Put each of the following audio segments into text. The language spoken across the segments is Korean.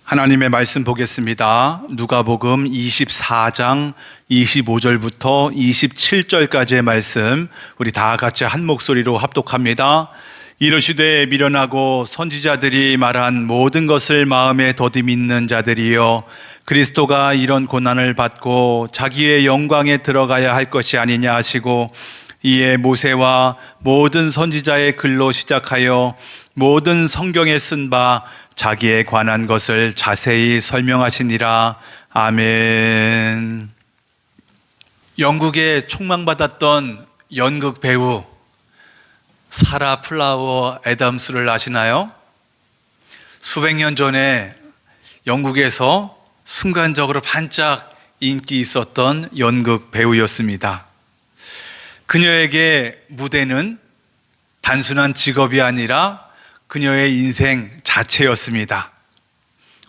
하나님의 말씀 보겠습니다. 누가복음 24장 25절부터 27절까지의 말씀, 우리 다 같이 한 목소리로 합독합니다. 이르시되 미련하고 선지자들이 말한 모든 것을 마음에 더디 믿는 자들이여, 그리스도가 이런 고난을 받고 자기의 영광에 들어가야 할 것이 아니냐 하시고, 이에 모세와 모든 선지자의 글로 시작하여 모든 성경에 쓴 바 자기에 관한 것을 자세히 설명하시니라. 아멘. 영국에 촉망받았던 연극 배우 사라 플라워 애덤스를 아시나요? 수백 년 전에 영국에서 순간적으로 반짝 인기 있었던 연극 배우였습니다. 그녀에게 무대는 단순한 직업이 아니라 그녀의 인생 자체였습니다.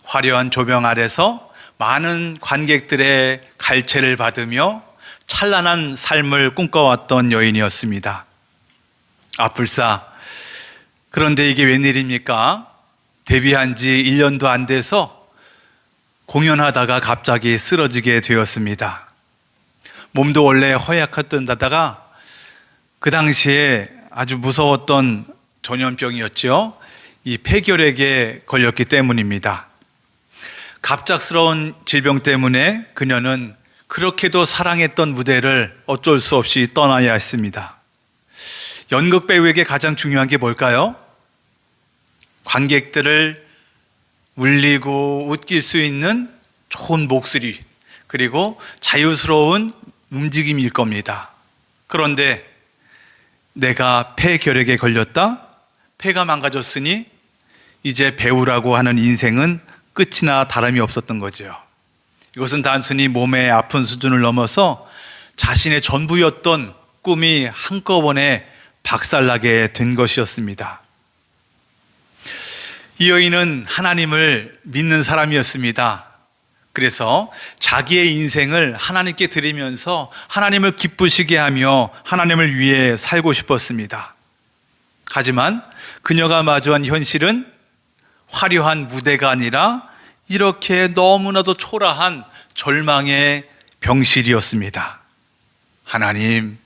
화려한 조명 아래서 많은 관객들의 갈채를 받으며 찬란한 삶을 꿈꿔왔던 여인이었습니다. 아뿔싸, 그런데 이게 웬일입니까? 데뷔한 지 1년도 안 돼서 공연하다가 갑자기 쓰러지게 되었습니다. 몸도 원래 허약했던 데다가 그 당시에 아주 무서웠던 전염병이었죠. 이 폐결핵에 걸렸기 때문입니다. 갑작스러운 질병 때문에 그녀는 그렇게도 사랑했던 무대를 어쩔 수 없이 떠나야 했습니다. 연극 배우에게 가장 중요한 게 뭘까요? 관객들을 울리고 웃길 수 있는 좋은 목소리, 그리고 자유스러운 움직임일 겁니다. 그런데 내가 폐결핵에 걸렸다? 폐가 망가졌으니 이제 배우라고 하는 인생은 끝이나 다름이 없었던 거죠. 이것은 단순히 몸의 아픈 수준을 넘어서 자신의 전부였던 꿈이 한꺼번에 박살나게 된 것이었습니다. 이 여인은 하나님을 믿는 사람이었습니다. 그래서 자기의 인생을 하나님께 드리면서 하나님을 기쁘시게 하며 하나님을 위해 살고 싶었습니다. 하지만 그녀가 마주한 현실은 화려한 무대가 아니라 이렇게 너무나도 초라한 절망의 병실이었습니다. 하나님,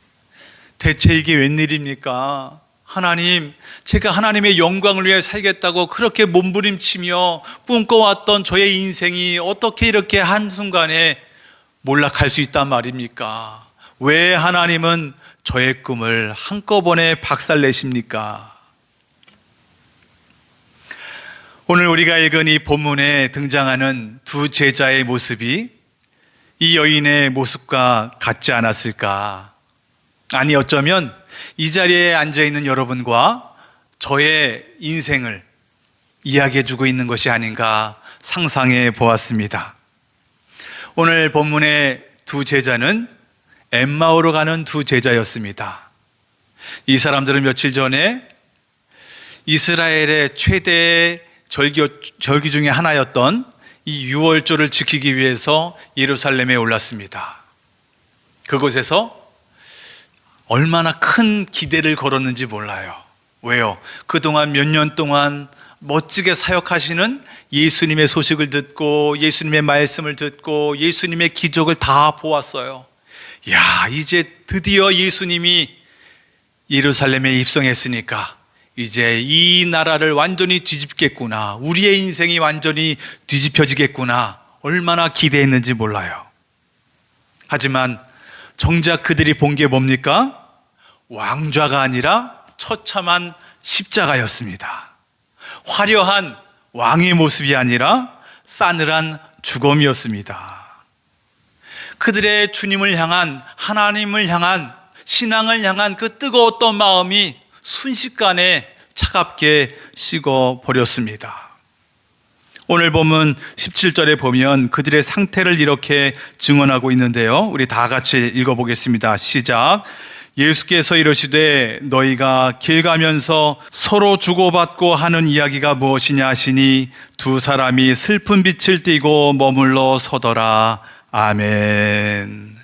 대체 이게 웬일입니까? 하나님, 제가 하나님의 영광을 위해 살겠다고 그렇게 몸부림치며 꿈꿔왔던 저의 인생이 어떻게 이렇게 한순간에 몰락할 수 있단 말입니까? 왜 하나님은 저의 꿈을 한꺼번에 박살내십니까? 오늘 우리가 읽은 이 본문에 등장하는 두 제자의 모습이 이 여인의 모습과 같지 않았을까? 아니, 어쩌면 이 자리에 앉아있는 여러분과 저의 인생을 이야기해주고 있는 것이 아닌가 상상해 보았습니다. 오늘 본문의 두 제자는 엠마오로 가는 두 제자였습니다. 이 사람들은 며칠 전에 이스라엘의 최대의 절기 중에 하나였던 이 유월절을 지키기 위해서 예루살렘에 올랐습니다. 그곳에서 얼마나 큰 기대를 걸었는지 몰라요. 왜요? 그동안 몇 년 동안 멋지게 사역하시는 예수님의 소식을 듣고 예수님의 말씀을 듣고 예수님의 기적을 다 보았어요. 야, 이제 드디어 예수님이 예루살렘에 입성했으니까 이제 이 나라를 완전히 뒤집겠구나, 우리의 인생이 완전히 뒤집혀지겠구나, 얼마나 기대했는지 몰라요. 하지만 정작 그들이 본 게 뭡니까? 왕좌가 아니라 처참한 십자가였습니다. 화려한 왕의 모습이 아니라 싸늘한 죽음이었습니다. 그들의 주님을 향한, 하나님을 향한, 신앙을 향한 그 뜨거웠던 마음이 순식간에 차갑게 식어버렸습니다. 오늘 본문 17절에 보면 그들의 상태를 이렇게 증언하고 있는데요, 우리 다 같이 읽어보겠습니다. 시작. 예수께서 이르시되 너희가 길 가면서 서로 주고받고 하는 이야기가 무엇이냐 하시니 두 사람이 슬픈 빛을 띠고 머물러 서더라. 아멘.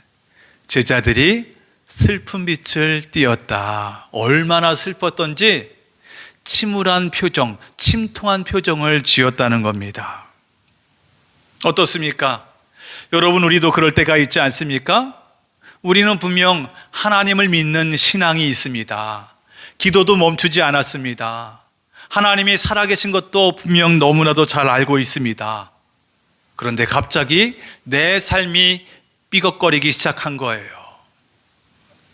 제자들이 슬픈 빛을 띠었다. 얼마나 슬펐던지 침울한 표정, 침통한 표정을 지었다는 겁니다. 어떻습니까? 여러분, 우리도 그럴 때가 있지 않습니까? 우리는 분명 하나님을 믿는 신앙이 있습니다. 기도도 멈추지 않았습니다. 하나님이 살아계신 것도 분명 너무나도 잘 알고 있습니다. 그런데 갑자기 내 삶이 삐걱거리기 시작한 거예요.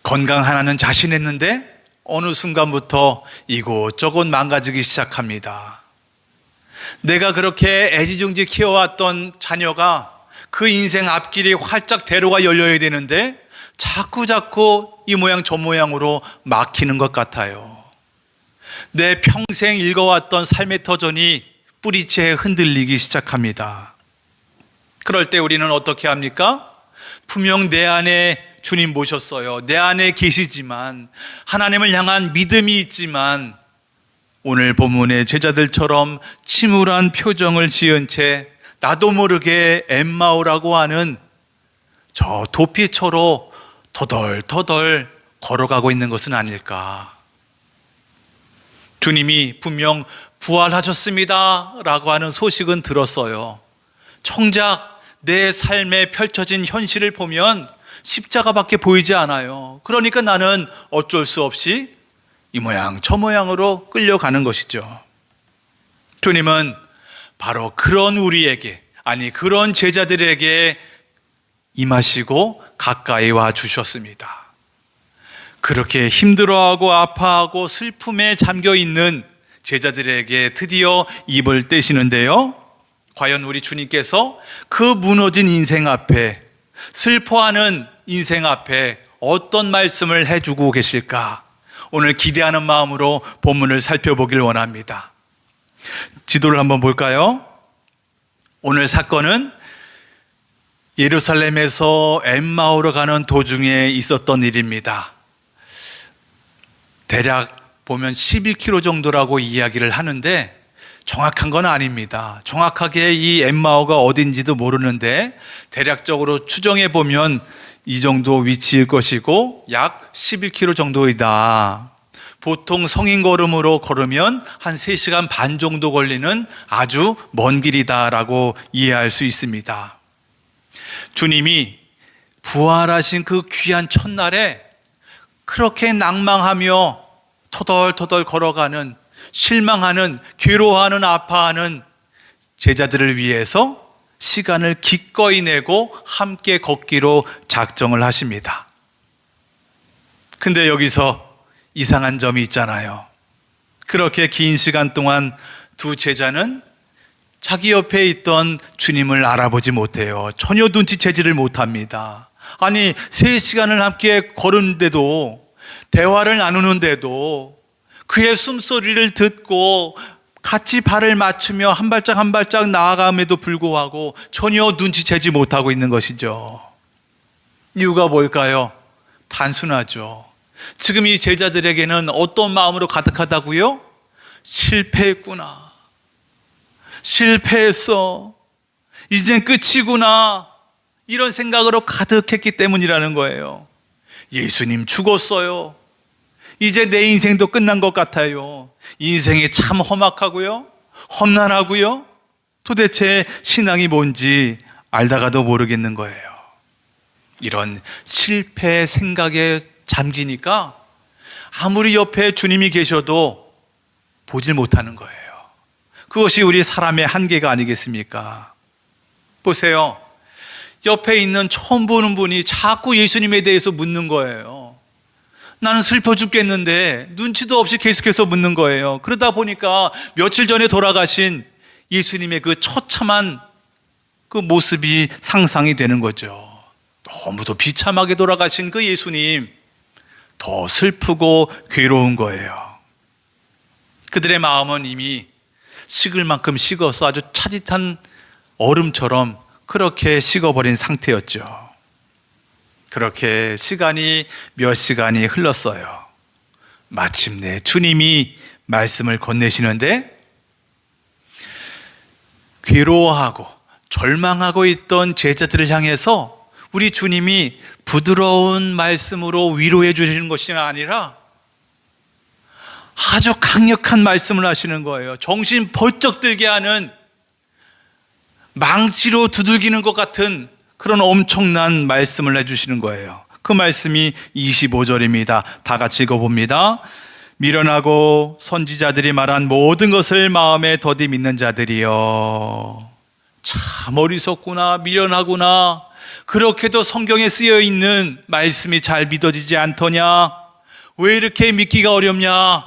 건강 하나는 자신했는데 어느 순간부터 이곳저곳 망가지기 시작합니다. 내가 그렇게 애지중지 키워왔던 자녀가 그 인생 앞길이 활짝 대로가 열려야 되는데 자꾸 이 모양 저 모양으로 막히는 것 같아요. 내 평생 읽어왔던 삶의 터전이 뿌리채 흔들리기 시작합니다. 그럴 때 우리는 어떻게 합니까? 분명 내 안에 주님 모셨어요. 내 안에 계시지만, 하나님을 향한 믿음이 있지만, 오늘 본문의 제자들처럼 침울한 표정을 지은 채 나도 모르게 엠마오라고 하는 저 도피처로 터덜터덜 걸어가고 있는 것은 아닐까. 주님이 분명 부활하셨습니다 라고 하는 소식은 들었어요. 정작 내 삶에 펼쳐진 현실을 보면 십자가밖에 보이지 않아요. 그러니까 나는 어쩔 수 없이 이 모양 저 모양으로 끌려가는 것이죠. 주님은 바로 그런 우리에게, 아니 그런 제자들에게 임하시고 가까이 와 주셨습니다. 그렇게 힘들어하고 아파하고 슬픔에 잠겨 있는 제자들에게 드디어 입을 떼시는데요, 과연 우리 주님께서 그 무너진 인생 앞에, 슬퍼하는 인생 앞에 어떤 말씀을 해주고 계실까? 오늘 기대하는 마음으로 본문을 살펴보길 원합니다. 지도를 한번 볼까요? 오늘 사건은 예루살렘에서 엠마오로 가는 도중에 있었던 일입니다. 대략 보면 11km 정도라고 이야기를 하는데 정확한 건 아닙니다. 정확하게 이 엠마오가 어딘지도 모르는데 대략적으로 추정해 보면 이 정도 위치일 것이고 약 11km 정도이다. 보통 성인 걸음으로 걸으면 한 3시간 반 정도 걸리는 아주 먼 길이다라고 이해할 수 있습니다. 주님이 부활하신 그 귀한 첫날에 그렇게 낭망하며 터덜터덜 걸어가는, 실망하는, 괴로워하는, 아파하는 제자들을 위해서 시간을 기꺼이 내고 함께 걷기로 작정을 하십니다. 근데 여기서 이상한 점이 있잖아요. 그렇게 긴 시간 동안 두 제자는 자기 옆에 있던 주님을 알아보지 못해요. 전혀 눈치채지를 못합니다. 아니 3시간을 함께 걸은데도, 대화를 나누는데도, 그의 숨소리를 듣고 같이 발을 맞추며 한 발짝 한 발짝 나아감에도 불구하고 전혀 눈치채지 못하고 있는 것이죠. 이유가 뭘까요? 단순하죠. 지금 이 제자들에게는 어떤 마음으로 가득하다고요? 실패했구나. 실패했어. 이젠 끝이구나. 이런 생각으로 가득했기 때문이라는 거예요. 예수님 죽었어요. 이제 내 인생도 끝난 것 같아요. 인생이 참 험악하고요, 험난하고요, 도대체 신앙이 뭔지 알다가도 모르겠는 거예요. 이런 실패 생각에 잠기니까 아무리 옆에 주님이 계셔도 보질 못하는 거예요. 그것이 우리 사람의 한계가 아니겠습니까? 보세요. 옆에 있는 처음 보는 분이 자꾸 예수님에 대해서 묻는 거예요. 나는 슬퍼 죽겠는데 눈치도 없이 계속해서 묻는 거예요. 그러다 보니까 며칠 전에 돌아가신 예수님의 그 처참한 그 모습이 상상이 되는 거죠. 너무도 비참하게 돌아가신 그 예수님, 더 슬프고 괴로운 거예요. 그들의 마음은 이미 식을 만큼 식어서 아주 차짓한 얼음처럼 그렇게 식어버린 상태였죠. 그렇게 시간이 몇 시간이 흘렀어요. 마침내 주님이 말씀을 건네시는데, 괴로워하고 절망하고 있던 제자들을 향해서 우리 주님이 부드러운 말씀으로 위로해 주시는 것이 아니라 아주 강력한 말씀을 하시는 거예요. 정신 번쩍 들게 하는 망치로 두들기는 것 같은 그런 엄청난 말씀을 해주시는 거예요. 그 말씀이 25절입니다. 다 같이 읽어봅니다. 미련하고 선지자들이 말한 모든 것을 마음에 더디 믿는 자들이여. 참 어리석구나, 미련하구나. 그렇게도 성경에 쓰여 있는 말씀이 잘 믿어지지 않더냐? 왜 이렇게 믿기가 어렵냐?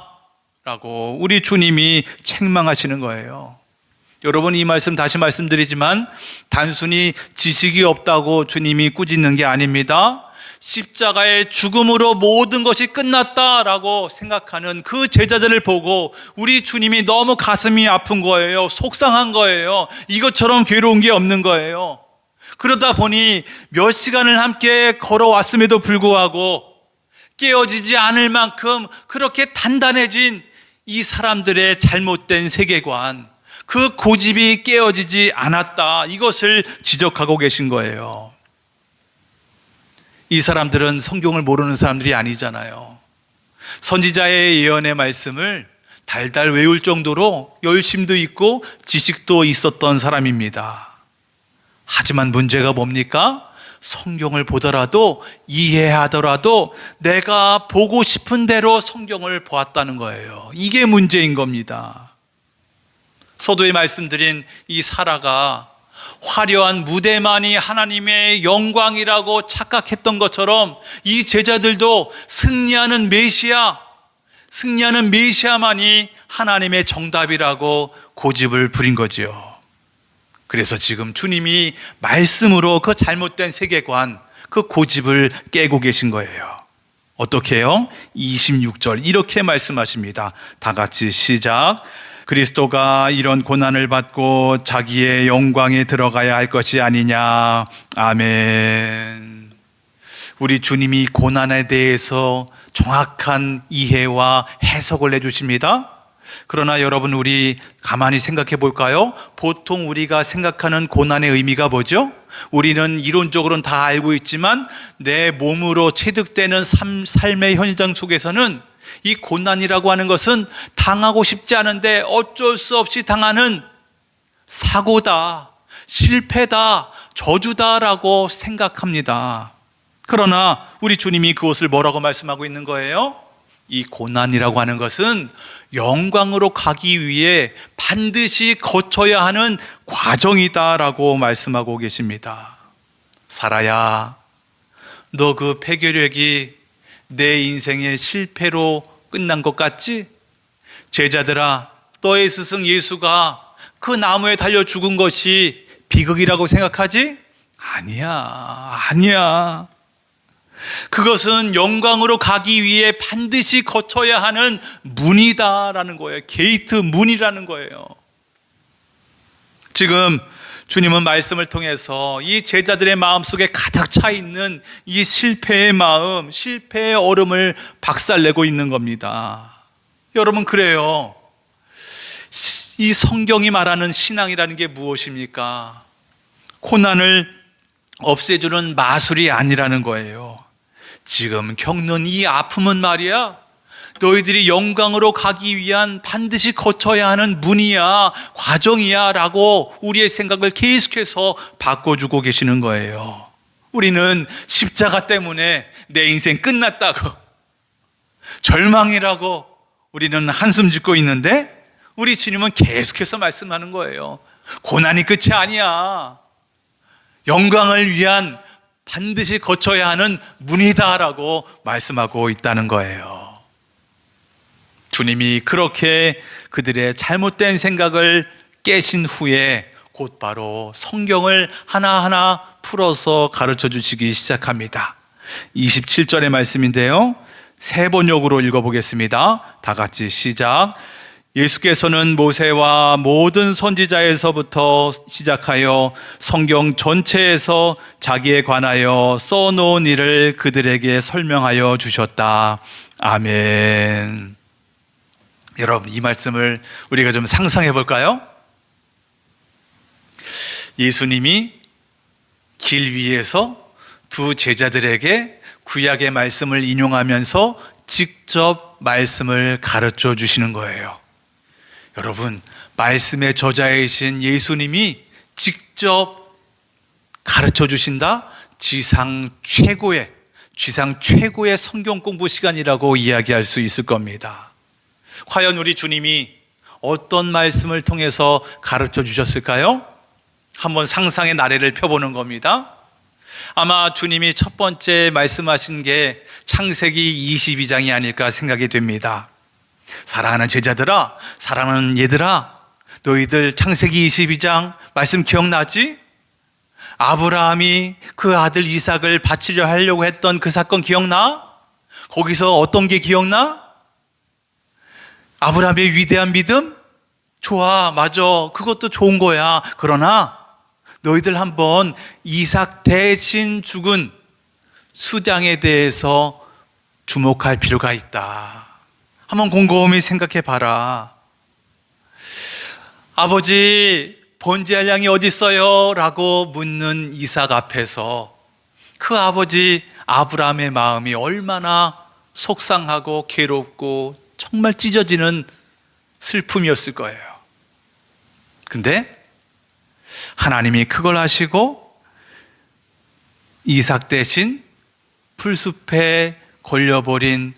라고 우리 주님이 책망하시는 거예요. 여러분, 이 말씀 다시 말씀드리지만 단순히 지식이 없다고 주님이 꾸짖는 게 아닙니다. 십자가의 죽음으로 모든 것이 끝났다라고 생각하는 그 제자들을 보고 우리 주님이 너무 가슴이 아픈 거예요. 속상한 거예요. 이것처럼 괴로운 게 없는 거예요. 그러다 보니 몇 시간을 함께 걸어왔음에도 불구하고 깨어지지 않을 만큼 그렇게 단단해진 이 사람들의 잘못된 세계관, 그 고집이 깨어지지 않았다, 이것을 지적하고 계신 거예요. 이 사람들은 성경을 모르는 사람들이 아니잖아요. 선지자의 예언의 말씀을 달달 외울 정도로 열심도 있고 지식도 있었던 사람입니다. 하지만 문제가 뭡니까? 성경을 보더라도 이해하더라도 내가 보고 싶은 대로 성경을 보았다는 거예요. 이게 문제인 겁니다. 서두에 말씀드린 이 사라가 화려한 무대만이 하나님의 영광이라고 착각했던 것처럼 이 제자들도 승리하는 메시아만이 하나님의 정답이라고 고집을 부린 거지요. 그래서 지금 주님이 말씀으로 그 잘못된 세계관, 그 고집을 깨고 계신 거예요. 어떻게 해요? 26절 이렇게 말씀하십니다. 다 같이 시작. 그리스도가 이런 고난을 받고 자기의 영광에 들어가야 할 것이 아니냐. 아멘. 우리 주님이 고난에 대해서 정확한 이해와 해석을 해주십니다. 그러나 여러분, 우리 가만히 생각해 볼까요? 보통 우리가 생각하는 고난의 의미가 뭐죠? 우리는 이론적으로는 다 알고 있지만 내 몸으로 체득되는 삶의 현장 속에서는 이 고난이라고 하는 것은 당하고 싶지 않은데 어쩔 수 없이 당하는 사고다, 실패다, 저주다라고 생각합니다. 그러나 우리 주님이 그것을 뭐라고 말씀하고 있는 거예요? 이 고난이라고 하는 것은 영광으로 가기 위해 반드시 거쳐야 하는 과정이다라고 말씀하고 계십니다. 사라야, 너 그 폐결핵이 내 인생의 실패로 끝난 것 같지? 제자들아, 너의 스승 예수가 그 나무에 달려 죽은 것이 비극이라고 생각하지? 아니야. 그것은 영광으로 가기 위해 반드시 거쳐야 하는 문이다라는 거예요. 게이트, 문이라는 거예요. 지금 주님은 말씀을 통해서 이 제자들의 마음속에 가득 차 있는 이 실패의 마음, 실패의 얼음을 박살내고 있는 겁니다. 여러분, 그래요. 이 성경이 말하는 신앙이라는 게 무엇입니까? 고난을 없애주는 마술이 아니라는 거예요. 지금 겪는 이 아픔은 말이야, 너희들이 영광으로 가기 위한 반드시 거쳐야 하는 문이야, 과정이야 라고 우리의 생각을 계속해서 바꿔주고 계시는 거예요. 우리는 십자가 때문에 내 인생 끝났다고, 절망이라고 우리는 한숨 짓고 있는데 우리 주님은 계속해서 말씀하는 거예요. 고난이 끝이 아니야. 영광을 위한 반드시 거쳐야 하는 문이다라고 말씀하고 있다는 거예요. 주님이 그렇게 그들의 잘못된 생각을 깨신 후에 곧바로 성경을 하나하나 풀어서 가르쳐 주시기 시작합니다. 27절의 말씀인데요, 세 번역으로 읽어보겠습니다. 다 같이 시작. 예수께서는 모세와 모든 선지자에서부터 시작하여 성경 전체에서 자기에 관하여 써놓은 일을 그들에게 설명하여 주셨다. 아멘. 여러분, 이 말씀을 우리가 좀 상상해 볼까요? 예수님이 길 위에서 두 제자들에게 구약의 말씀을 인용하면서 직접 말씀을 가르쳐 주시는 거예요. 여러분, 말씀의 저자이신 예수님이 직접 직접 가르쳐 주신다? 지상 최고의 성경 공부 시간이라고 이야기할 수 있을 겁니다. 과연 우리 주님이 어떤 말씀을 통해서 가르쳐 주셨을까요? 한번 상상의 나래를 펴보는 겁니다. 아마 주님이 첫 번째 말씀하신 게 창세기 22장이 아닐까 생각이 됩니다. 사랑하는 제자들아, 사랑하는 얘들아, 너희들 창세기 22장 말씀 기억나지? 아브라함이 그 아들 이삭을 바치려 하려고 했던 그 사건 기억나? 거기서 어떤 게 기억나? 아브라함의 위대한 믿음? 좋아, 맞아. 그것도 좋은 거야. 그러나 너희들 한번 이삭 대신 죽은 수장에 대해서 주목할 필요가 있다. 한번 곰곰이 생각해 봐라. 아버지, 번제할 양이 어디 있어요? 라고 묻는 이삭 앞에서 그 아버지 아브라함의 마음이 얼마나 속상하고 괴롭고 정말 찢어지는 슬픔이었을 거예요. 근데 하나님이 그걸 아시고 이삭 대신 풀숲에 걸려버린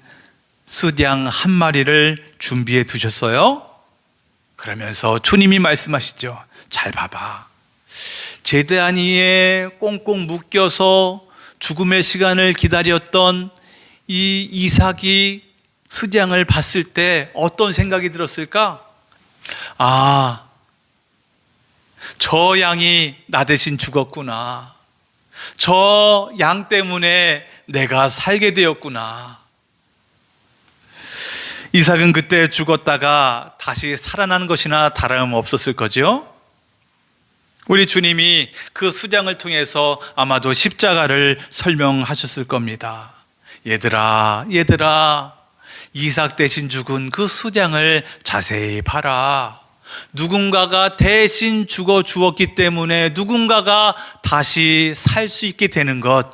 수양 한 마리를 준비해 두셨어요. 그러면서 주님이 말씀하시죠. 잘 봐봐. 제단 위에 꽁꽁 묶여서 죽음의 시간을 기다렸던 이 이삭이 수양을 봤을 때 어떤 생각이 들었을까? 아, 저 양이 나 대신 죽었구나. 저 양 때문에 내가 살게 되었구나. 이삭은 그때 죽었다가 다시 살아난 것이나 다름없었을 거죠. 우리 주님이 그 수장을 통해서 아마도 십자가를 설명하셨을 겁니다. 얘들아, 이삭 대신 죽은 그 수장을 자세히 봐라. 누군가가 대신 죽어 주었기 때문에 누군가가 다시 살 수 있게 되는 것,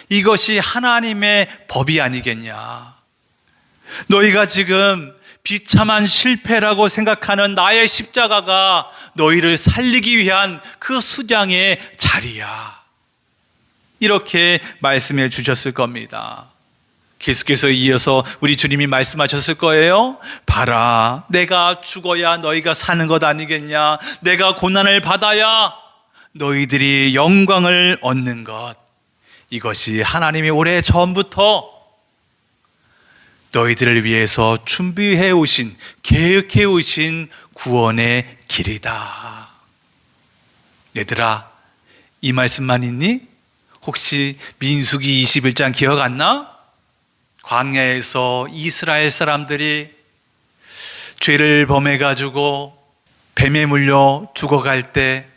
이것이 하나님의 법이 아니겠냐. 너희가 지금 비참한 실패라고 생각하는 나의 십자가가 너희를 살리기 위한 그 수장의 자리야. 이렇게 말씀해 주셨을 겁니다. 계속해서 이어서 우리 주님이 말씀하셨을 거예요. 봐라, 내가 죽어야 너희가 사는 것 아니겠냐. 내가 고난을 받아야 너희들이 영광을 얻는 것, 이것이 하나님이 오래 전부터 너희들을 위해서 준비해 오신, 계획해 오신 구원의 길이다. 얘들아, 이 말씀만 있니? 혹시 민수기 21장 기억 안 나? 광야에서 이스라엘 사람들이 죄를 범해가지고 뱀에 물려 죽어갈 때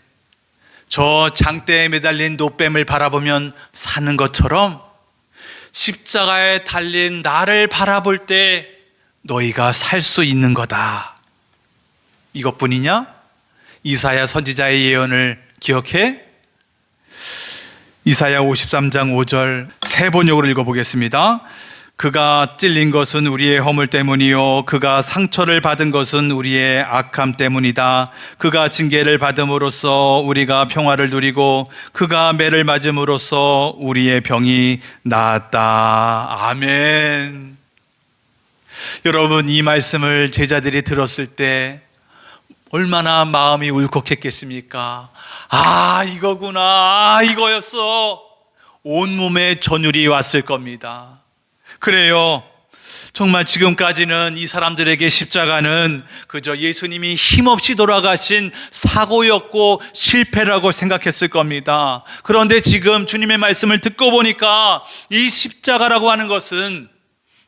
저 장대에 매달린 노뱀을 바라보면 사는 것처럼 십자가에 달린 나를 바라볼 때 너희가 살 수 있는 거다. 이것뿐이냐? 이사야 선지자의 예언을 기억해? 이사야 53장 5절 세 번역으로 읽어보겠습니다. 그가 찔린 것은 우리의 허물 때문이요 그가 상처를 받은 것은 우리의 악함 때문이다. 그가 징계를 받음으로써 우리가 평화를 누리고 그가 매를 맞음으로써 우리의 병이 나았다. 아멘. 여러분, 이 말씀을 제자들이 들었을 때 얼마나 마음이 울컥했겠습니까? 아, 이거구나. 아, 이거였어. 온몸에 전율이 왔을 겁니다. 그래요. 정말 지금까지는 이 사람들에게 십자가는 그저 예수님이 힘없이 돌아가신 사고였고 실패라고 생각했을 겁니다. 그런데 지금 주님의 말씀을 듣고 보니까 이 십자가라고 하는 것은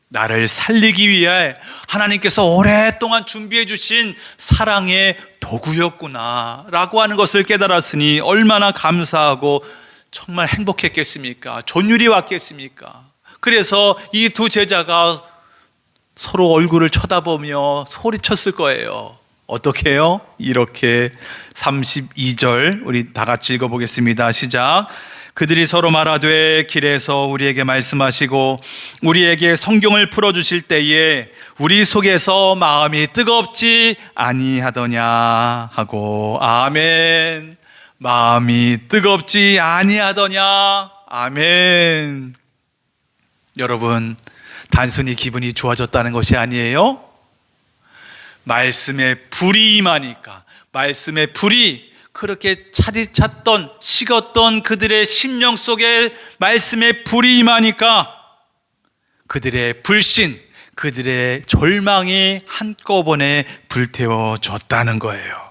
나를 살리기 위해 하나님께서 오랫동안 준비해 주신 사랑의 도구였구나 라고 하는 것을 깨달았으니 얼마나 감사하고 정말 행복했겠습니까? 전율이 왔겠습니까? 그래서 이 두 제자가 서로 얼굴을 쳐다보며 소리쳤을 거예요. 어떻게 해요? 이렇게 32절 우리 다 같이 읽어보겠습니다. 시작. 그들이 서로 말하되 길에서 우리에게 말씀하시고 우리에게 성경을 풀어주실 때에 우리 속에서 마음이 뜨겁지 아니하더냐 하고. 아멘. 마음이 뜨겁지 아니하더냐. 아멘. 여러분, 단순히 기분이 좋아졌다는 것이 아니에요. 말씀의 불이 임하니까, 말씀의 불이 그렇게 차디찼던 식었던 그들의 심령 속에 말씀의 불이 임하니까 그들의 불신, 그들의 절망이 한꺼번에 불태워졌다는 거예요.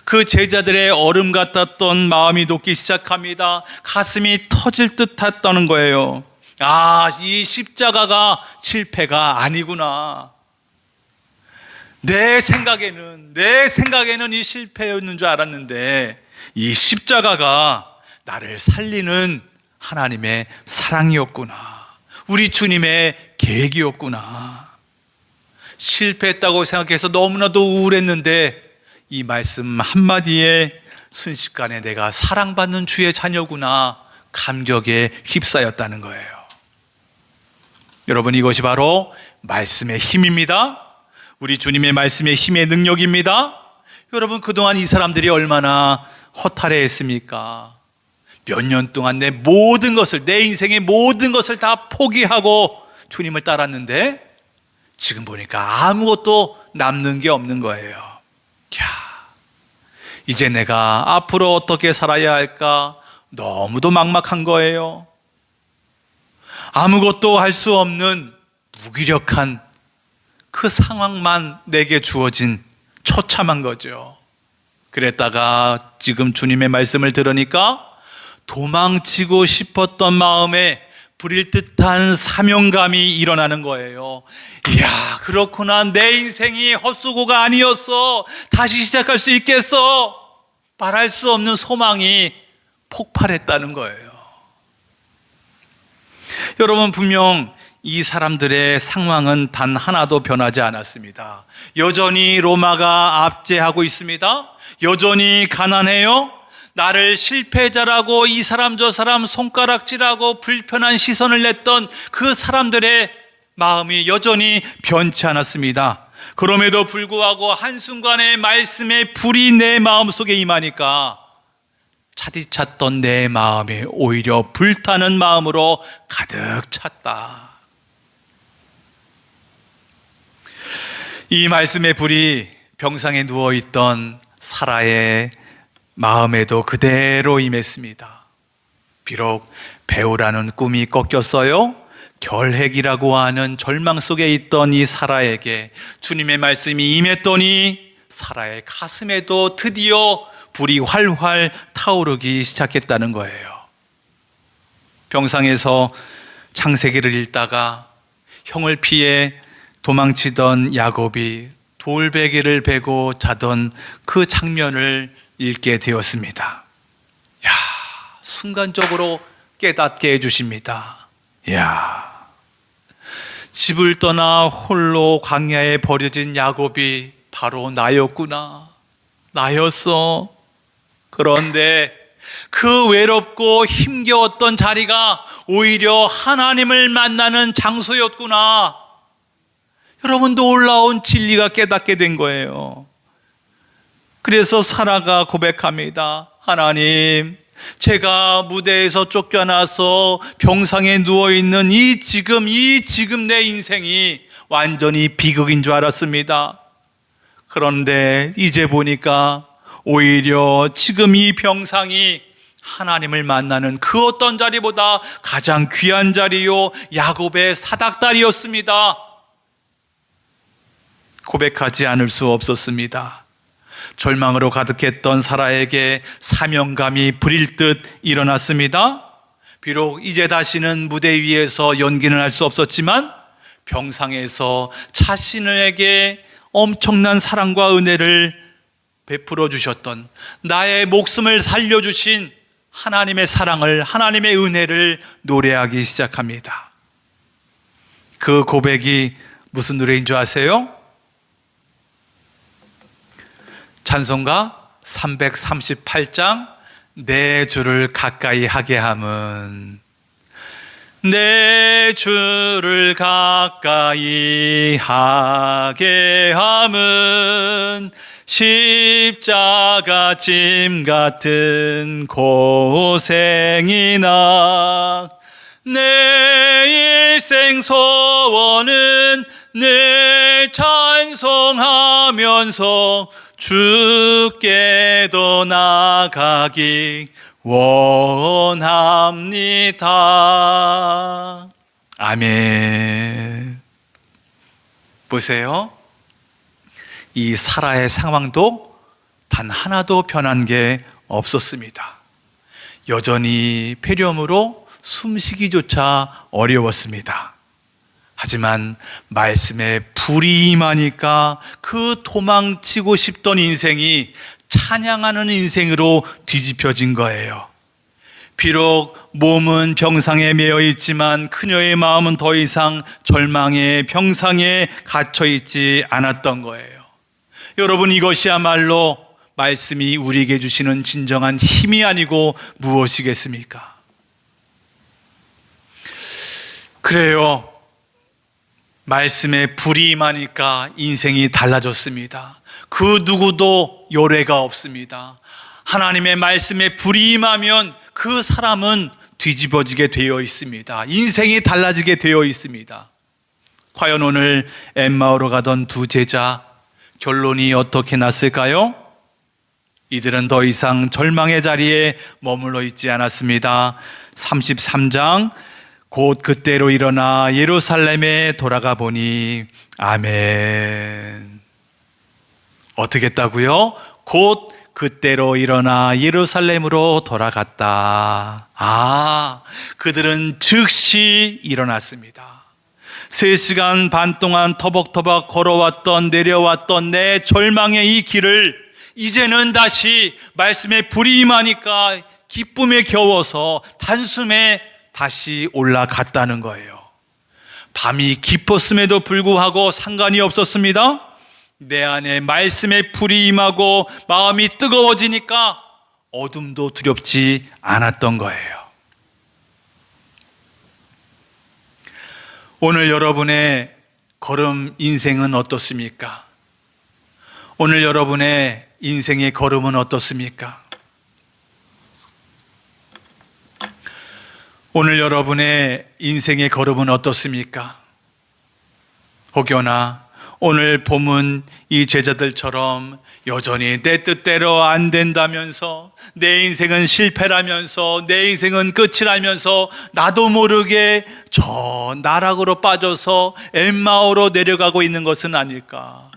그 제자들의 얼음 같았던 마음이 녹기 시작합니다. 가슴이 터질 듯 했다는 거예요. 아, 이 십자가가 실패가 아니구나. 내 생각에는 이 실패였는 줄 알았는데 이 십자가가 나를 살리는 하나님의 사랑이었구나. 우리 주님의 계획이었구나. 실패했다고 생각해서 너무나도 우울했는데 이 말씀 한마디에 순식간에 내가 사랑받는 주의 자녀구나 감격에 휩싸였다는 거예요. 여러분, 이것이 바로 말씀의 힘입니다. 우리 주님의 말씀의 힘의 능력입니다. 여러분, 그동안 이 사람들이 얼마나 허탈해했습니까? 몇 년 동안 내 모든 것을, 내 인생의 모든 것을 다 포기하고 주님을 따랐는데 지금 보니까 아무것도 남는 게 없는 거예요. 이제 내가 앞으로 어떻게 살아야 할까? 너무도 막막한 거예요. 아무것도 할 수 없는 무기력한 그 상황만 내게 주어진 처참한 거죠. 그랬다가 지금 주님의 말씀을 들으니까 도망치고 싶었던 마음에 불일 듯한 사명감이 일어나는 거예요. 이야, 그렇구나. 내 인생이 헛수고가 아니었어. 다시 시작할 수 있겠어. 말할 수 없는 소망이 폭발했다는 거예요. 여러분, 분명 이 사람들의 상황은 단 하나도 변하지 않았습니다. 여전히 로마가 압제하고 있습니다. 여전히 가난해요. 나를 실패자라고 이 사람 저 사람 손가락질하고 불편한 시선을 냈던 그 사람들의 마음이 여전히 변치 않았습니다. 그럼에도 불구하고 한순간에 말씀의 불이 내 마음속에 임하니까 차디찼던 내 마음이 오히려 불타는 마음으로 가득 찼다. 이 말씀의 불이 병상에 누워있던 사라의 마음에도 그대로 임했습니다. 비록 배우라는 꿈이 꺾였어요. 결핵이라고 하는 절망 속에 있던 이 사라에게 주님의 말씀이 임했더니 사라의 가슴에도 드디어 불이 활활 타오르기 시작했다는 거예요. 병상에서 창세기를 읽다가 형을 피해 도망치던 야곱이 돌베개를 베고 자던 그 장면을 읽게 되었습니다. 야, 순간적으로 깨닫게 해주십니다. 야, 집을 떠나 홀로 광야에 버려진 야곱이 바로 나였구나. 나였어. 그런데 그 외롭고 힘겨웠던 자리가 오히려 하나님을 만나는 장소였구나. 여러분, 놀라운 진리가 깨닫게 된 거예요. 그래서 사라가 고백합니다. 하나님, 제가 무대에서 쫓겨나서 병상에 누워있는 지금 내 인생이 완전히 비극인 줄 알았습니다. 그런데 이제 보니까 오히려 지금 이 병상이 하나님을 만나는 그 어떤 자리보다 가장 귀한 자리요, 야곱의 사닥다리였습니다. 고백하지 않을 수 없었습니다. 절망으로 가득했던 사라에게 사명감이 불일 듯 일어났습니다. 비록 이제 다시는 무대 위에서 연기는 할 수 없었지만 병상에서 자신에게 엄청난 사랑과 은혜를 베풀어 주셨던, 나의 목숨을 살려주신 하나님의 사랑을, 하나님의 은혜를 노래하기 시작합니다. 그 고백이 무슨 노래인 줄 아세요? 찬송가 338장 내 주를 가까이 하게 함은, 내 주를 가까이 하게 함은 십자가 짐 같은 고생이나 내 일생 소원은 늘 찬송하면서 주께도 나가기 원합니다. 아멘. 보세요. 이 사라의 상황도 단 하나도 변한 게 없었습니다. 여전히 폐렴으로 숨쉬기조차 어려웠습니다. 하지만 말씀에 불이 임하니까 그 도망치고 싶던 인생이 찬양하는 인생으로 뒤집혀진 거예요. 비록 몸은 병상에 매여 있지만 그녀의 마음은 더 이상 절망의 병상에 갇혀 있지 않았던 거예요. 여러분, 이것이야말로 말씀이 우리에게 주시는 진정한 힘이 아니고 무엇이겠습니까? 그래요. 말씀에 불이 임하니까 인생이 달라졌습니다. 그 누구도 요래가 없습니다. 하나님의 말씀에 불이 임하면 그 사람은 뒤집어지게 되어 있습니다. 인생이 달라지게 되어 있습니다. 과연 오늘 엠마오로 가던 두 제자, 결론이 어떻게 났을까요? 이들은 더 이상 절망의 자리에 머물러 있지 않았습니다. 33장, 곧 그때로 일어나 예루살렘에 돌아가 보니, 아멘. 어떻게 했다고요? 곧 그때로 일어나 예루살렘으로 돌아갔다. 그들은 즉시 일어났습니다. 3시간 반 동안 터벅터벅 걸어왔던, 내려왔던 내 절망의 이 길을 이제는 다시 말씀에 불이 임하니까 기쁨에 겨워서 단숨에 다시 올라갔다는 거예요. 밤이 깊었음에도 불구하고 상관이 없었습니다. 내 안에 말씀의 불이 임하고 마음이 뜨거워지니까 어둠도 두렵지 않았던 거예요. 오늘 여러분의 걸음 인생은 어떻습니까? 오늘 여러분의 인생의 걸음은 어떻습니까? 오늘 여러분의 인생의 걸음은 어떻습니까? 혹여나 오늘 본문 이 제자들처럼 여전히 내 뜻대로 안 된다면서, 내 인생은 실패라면서, 내 인생은 끝이라면서 나도 모르게 저 나락으로 빠져서 엠마오로 내려가고 있는 것은 아닐까?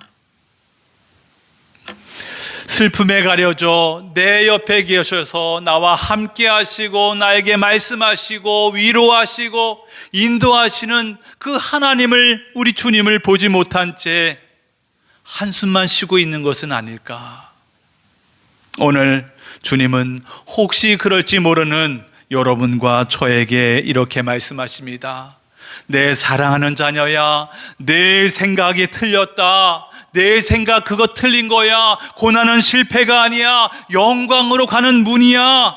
슬픔에 가려져 내 옆에 계셔서 나와 함께 하시고 나에게 말씀하시고 위로하시고 인도하시는 그 하나님을, 우리 주님을 보지 못한 채 한숨만 쉬고 있는 것은 아닐까? 오늘 주님은 혹시 그럴지 모르는 여러분과 저에게 이렇게 말씀하십니다. 내 사랑하는 자녀야, 내 생각이 틀렸다. 내 생각 그거 틀린 거야. 고난은 실패가 아니야. 영광으로 가는 문이야.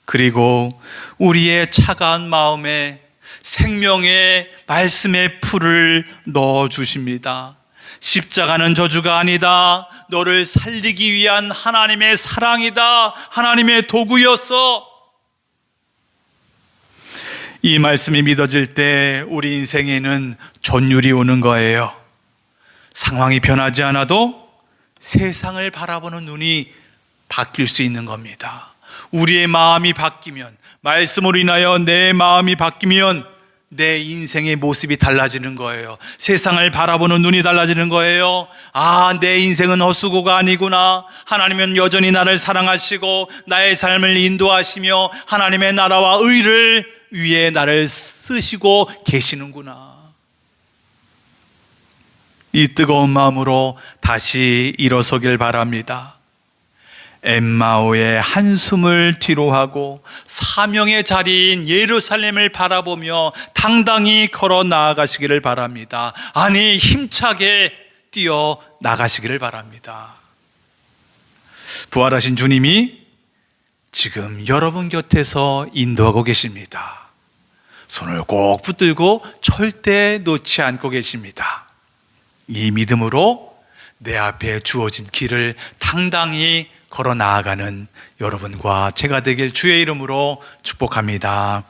그리고 우리의 차가운 마음에 생명의 말씀의 풀을 넣어주십니다. 십자가는 저주가 아니다. 너를 살리기 위한 하나님의 사랑이다. 하나님의 도구였어. 이 말씀이 믿어질 때 우리 인생에는 전율이 오는 거예요. 상황이 변하지 않아도 세상을 바라보는 눈이 바뀔 수 있는 겁니다. 우리의 마음이 바뀌면, 말씀으로 인하여 내 마음이 바뀌면 내 인생의 모습이 달라지는 거예요. 세상을 바라보는 눈이 달라지는 거예요. 내 인생은 헛수고가 아니구나. 하나님은 여전히 나를 사랑하시고 나의 삶을 인도하시며 하나님의 나라와 의를 위해 나를 쓰시고 계시는구나. 이 뜨거운 마음으로 다시 일어서길 바랍니다. 엠마오의 한숨을 뒤로하고 사명의 자리인 예루살렘을 바라보며 당당히 걸어 나아가시기를 바랍니다. 아니, 힘차게 뛰어 나가시기를 바랍니다. 부활하신 주님이 지금 여러분 곁에서 인도하고 계십니다. 손을 꼭 붙들고 절대 놓지 않고 계십니다. 이 믿음으로 내 앞에 주어진 길을 당당히 걸어 나아가는 여러분과 제가 되길 주의 이름으로 축복합니다.